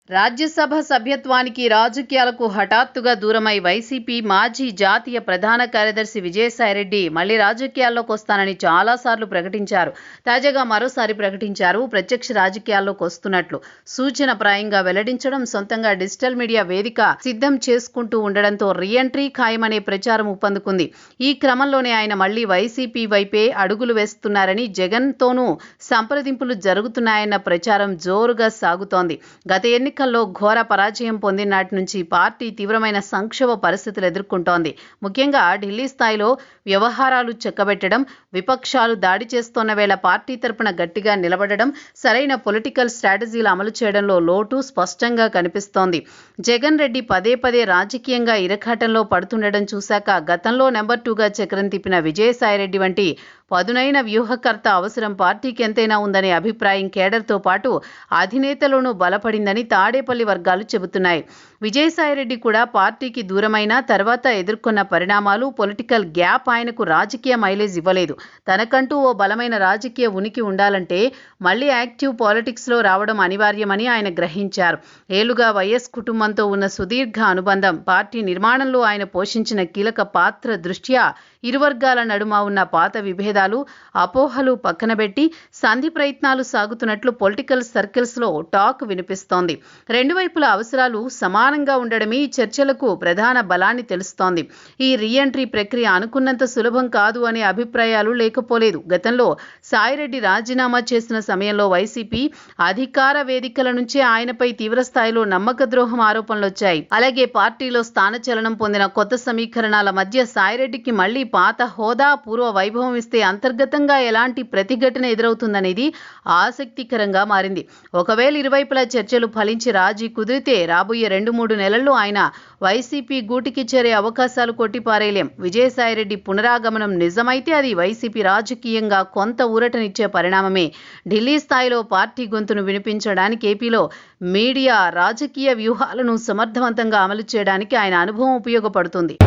రాజ్యసభ సభ్యత్వానికి రాజకీయాలకు హఠాత్తుగా దూరమై వైసీపీ మాజీ జాతీయ ప్రధాన కార్యదర్శి విజయసాయిరెడ్డి మళ్లీ రాజకీయాల్లోకి వస్తానని చాలాసార్లు ప్రకటించారు. తాజాగా మరోసారి ప్రకటించారు. ప్రత్యక్ష రాజకీయాల్లోకి వస్తున్నట్లు సూచనప్రాయంగా వెల్లడించడం, సొంతంగా డిజిటల్ మీడియా వేదిక సిద్ధం చేసుకుంటూ ఉండడంతో రీఎంట్రీ ఖాయమనే ప్రచారం ఊపందుకుంది. ఈ క్రమంలోనే ఆయన మళ్లీ వైసీపీ వైపే అడుగులు వేస్తున్నారని, జగన్తోనూ సంప్రదింపులు జరుగుతున్నాయన్న ప్రచారం జోరుగా సాగుతోంది. గత ఎన్నికల్లో ఘోర పరాజయం పొందిన నాటి నుంచి పార్టీ తీవ్రమైన సంక్షోభ పరిస్థితులు ఎదుర్కొంటోంది. ముఖ్యంగా ఢిల్లీ స్థాయిలో వ్యవహారాలు చక్కబెట్టడం, విపక్షాలు దాడి చేస్తోన్న వేళ పార్టీ తరపున గట్టిగా నిలబడడం, సరైన పొలిటికల్ స్ట్రాటజీలు అమలు చేయడంలో లోటు స్పష్టంగా కనిపిస్తోంది. జగన్ రెడ్డి పదే పదే రాజకీయంగా ఇరకాటంలో పడుతుండడం చూశాక గతంలో నెంబర్ 2గా చక్రం తిప్పిన విజయసాయిరెడ్డి వంటి పదునైన వ్యూహకర్త అవసరం పార్టీకి ఎంతైనా ఉందనే అభిప్రాయం కేడర్తో పాటు అధినేతలోనూ బలపడిందని తాడేపల్లి వర్గాలు చెబుతున్నాయి. విజయసాయిరెడ్డి కూడా పార్టీకి దూరమైన తర్వాత ఎదుర్కొన్న పరిణామాలు, పొలిటికల్ గ్యాప్ ఆయనకు రాజకీయ మైలేజ్ ఇవ్వలేదు. తనకంటూ ఓ బలమైన రాజకీయ ఉనికి ఉండాలంటే మళ్లీ యాక్టివ్ పాలిటిక్స్లో రావడం అనివార్యమని ఆయన గ్రహించారు. ఏళ్లుగా వైఎస్ కుటుంబంతో ఉన్న సుదీర్ఘ అనుబంధం, పార్టీ నిర్మాణంలో ఆయన పోషించిన కీలక పాత్ర దృష్ట్యా ఇరు వర్గాల నడుమ ఉన్న పాత విభేదాలు, అపోహలు పక్కనబెట్టి సంధి ప్రయత్నాలు సాగుతున్నట్లు పొలిటికల్ సర్కిల్స్లో టాక్ వినిపిస్తోంది. రెండు వైపుల అవసరాలు సమానంగా ఉండడమే ఈ చర్చలకు ప్రధాన బలాన్ని తెలుస్తోంది. ఈ రీఎంట్రీ ప్రక్రియ అనుకున్నంత సులభం కాదు అనే అభిప్రాయాలు లేకపోలేదు. గతంలో సాయిరెడ్డి రాజీనామా చేసిన సమయంలో వైసీపీ అధికార వేదికల నుంచే ఆయనపై తీవ్రస్థాయిలో నమ్మక ద్రోహం ఆరోపణలు వచ్చాయి. అలాగే పార్టీలో స్థానచలనం పొందిన కొత్త సమీకరణాల మధ్య సాయిరెడ్డికి మళ్లీ పాత హోదా, పూర్వ వైభవం ఇస్తే అంతర్గతంగా ఎలాంటి ప్రతిఘటన ఎదురవుతుందనేది ఆసక్తికరంగా మారింది. ఒకవేళ ఇరువైపులా చర్చలు ఫలించి రాజీ కుదిరితే రాబోయే 2-3 నెలల్లో ఆయన వైసీపీ గూటికి చేరే అవకాశాలు కొట్టిపారేయలేం. విజయసాయిరెడ్డి పునరాగమనం నిజమైతే అది వైసీపీ రాజకీయంగా కొంత ఊరటనిచ్చే పరిణామమే. ఢిల్లీ స్థాయిలో పార్టీ గొంతును వినిపించడానికి, ఏపీలో మీడియా, రాజకీయ వ్యూహాలను సమర్థవంతంగా అమలు చేయడానికి ఆయన అనుభవం ఉపయోగపడుతుంది.